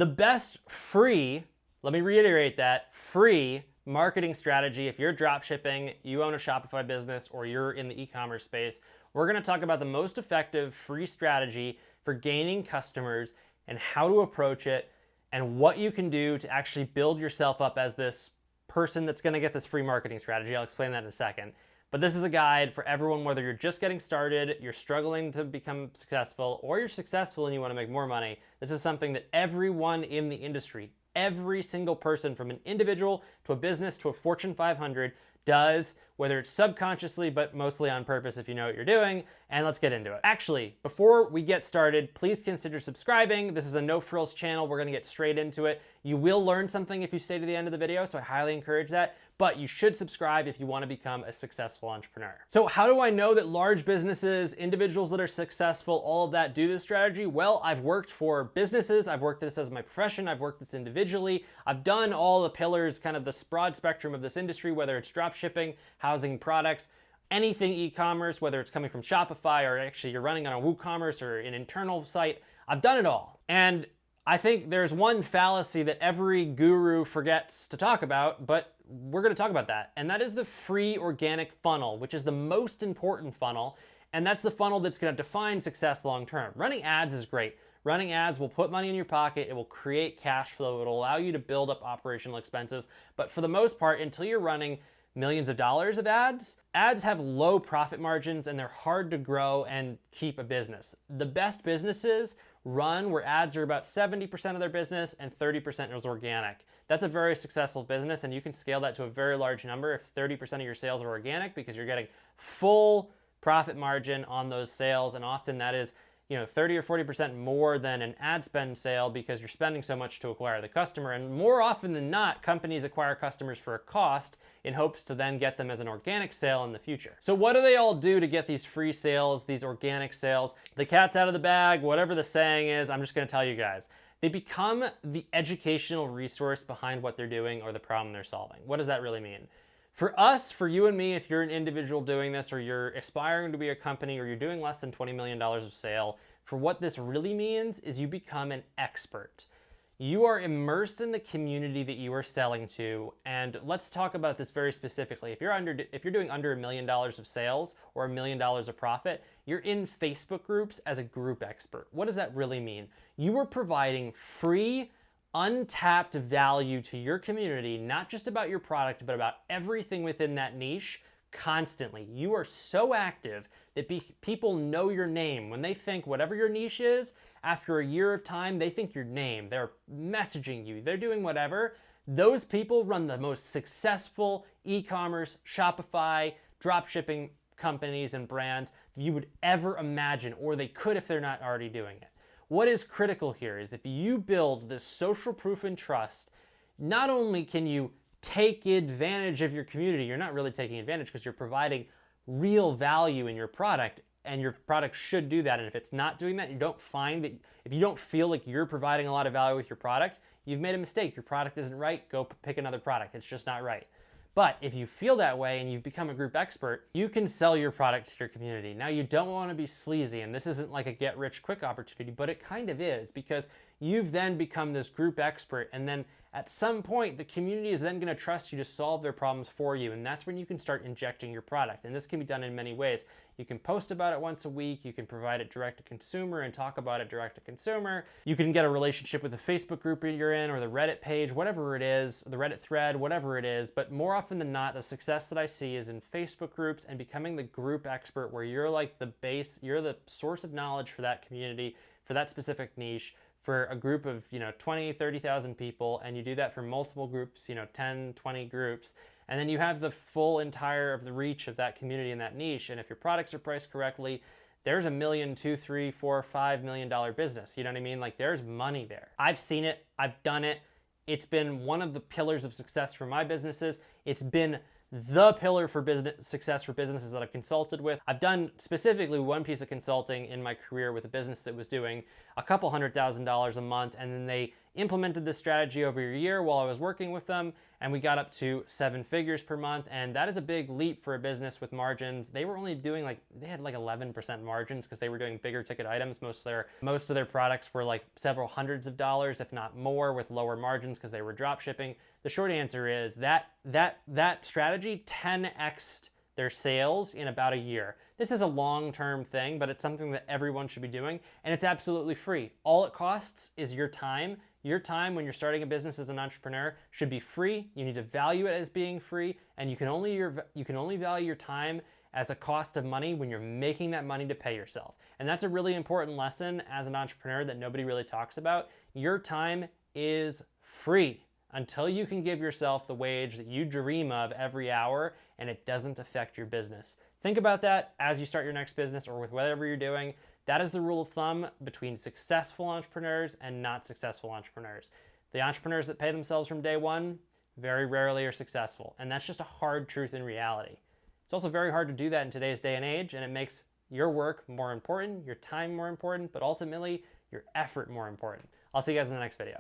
The best free, let me reiterate that, free marketing strategy, if you're dropshipping, you own a Shopify business, or you're in the e-commerce space, we're gonna talk about the most effective free strategy for gaining customers and how to approach it and what you can do to actually build yourself up as this person that's gonna get this free marketing strategy. I'll explain that in a second. But this is a guide for everyone, whether you're just getting started, you're struggling to become successful, or you're successful and you want to make more money. This is something that everyone in the industry, every single person from an individual to a business to a Fortune 500 does, whether it's subconsciously, but mostly on purpose if you know what you're doing. And let's get into it. Actually, before we get started, please consider subscribing. This is a no frills channel. We're gonna get straight into it. You will learn something if you stay to the end of the video, so I highly encourage that. But you should subscribe if you want to become a successful entrepreneur. So how do I know that large businesses, individuals that are successful, all of that do this strategy? Well, I've worked for businesses, I've worked this as my profession, I've worked this individually, I've done all the pillars, kind of the broad spectrum of this industry, whether it's dropshipping, housing products, anything e-commerce, whether it's coming from Shopify or actually you're running on a WooCommerce or an internal site. I've done it all. And I think there's one fallacy that every guru forgets to talk about, but we're going to talk about that. And that is the free organic funnel, which is the most important funnel. And that's the funnel that's going to define success long term. Running ads is great. Running ads will put money in your pocket. It will create cash flow. It'll allow you to build up operational expenses. But for the most part, until you're running millions of dollars of ads have low profit margins and they're hard to grow and keep a business. The best businesses run where ads are about 70% of their business and 30% is organic. That's a very successful business, and you can scale that to a very large number if 30% of your sales are organic, because you're getting full profit margin on those sales, and often that is 30 or 40% more than an ad spend sale, because you're spending so much to acquire the customer. And more often than not, companies acquire customers for a cost in hopes to then get them as an organic sale in the future. So what do they all do to get these free sales, these organic sales? The cat's out of the bag, whatever the saying is, I'm just gonna tell you guys. They become the educational resource behind what they're doing or the problem they're solving. What does that really mean? For us, for you and me, if you're an individual doing this, or you're aspiring to be a company, or you're doing less than $20 million of sale, for what this really means is you become an expert. You are immersed in the community that you are selling to, and let's talk about this very specifically. If you're doing under $1 million of sales or $1 million of profit, you're in Facebook groups as a group expert. What does that really mean? You are providing free, untapped value to your community, not just about your product, but about everything within that niche constantly. You are so active that people know your name. When they think whatever your niche is, after a year of time, they think your name. They're messaging you. They're doing whatever. Those people run the most successful e-commerce, Shopify, dropshipping companies and brands you would ever imagine, or they could if they're not already doing it. What is critical here is if you build this social proof and trust, not only can you take advantage of your community, you're not really taking advantage because you're providing real value in your product, and your product should do that. And if it's not doing that, if you don't feel like you're providing a lot of value with your product, you've made a mistake. Your product isn't right. Go pick another product. It's just not right. But if you feel that way and you've become a group expert, you can sell your product to your community. Now, you don't want to be sleazy, and this isn't like a get rich quick opportunity, but it kind of is, because you've then become this group expert, and then at some point, the community is then going to trust you to solve their problems for you, and that's when you can start injecting your product. And this can be done in many ways. You can post about it once a week, you can provide it direct to consumer and talk about it direct to consumer. You can get a relationship with the Facebook group you're in, or the Reddit page, whatever it is, the Reddit thread, whatever it is. But more often than not, the success that I see is in Facebook groups and becoming the group expert, where you're like the base, you're the source of knowledge for that community, for that specific niche, for a group of 20, 30,000 people, and you do that for multiple groups, 10, 20 groups, and then you have the full entire of the reach of that community and that niche. And if your products are priced correctly, there's $1 million, $2, $3, $4, $5 million business. You know what I mean? Like, there's money there. I've seen it. I've done it. It's been one of the pillars of success for my businesses. It's been the pillar for business success for businesses that I've consulted with. I've done specifically one piece of consulting in my career with a business that was doing a couple $100,000 a month, and then they implemented this strategy over a year while I was working with them, and we got up to 7 figures per month. And that is a big leap for a business with margins. They were only doing they had like 11% margins because they were doing bigger ticket items. Most of their products were like several hundreds of dollars, if not more, with lower margins because they were drop shipping. The short answer is that strategy 10x'd their sales in about a year. This is a long-term thing, but it's something that everyone should be doing, and it's absolutely free. All it costs is your time. Your time when you're starting a business as an entrepreneur should be free. You need to value it as being free, and you can only value your time as a cost of money when you're making that money to pay yourself. And that's a really important lesson as an entrepreneur that nobody really talks about. Your time is free until you can give yourself the wage that you dream of every hour and it doesn't affect your business. Think about that as you start your next business or with whatever you're doing. That is the rule of thumb between successful entrepreneurs and not successful entrepreneurs. The entrepreneurs that pay themselves from day one very rarely are successful, and that's just a hard truth in reality. It's also very hard to do that in today's day and age, and it makes your work more important, your time more important, but ultimately your effort more important. I'll see you guys in the next video.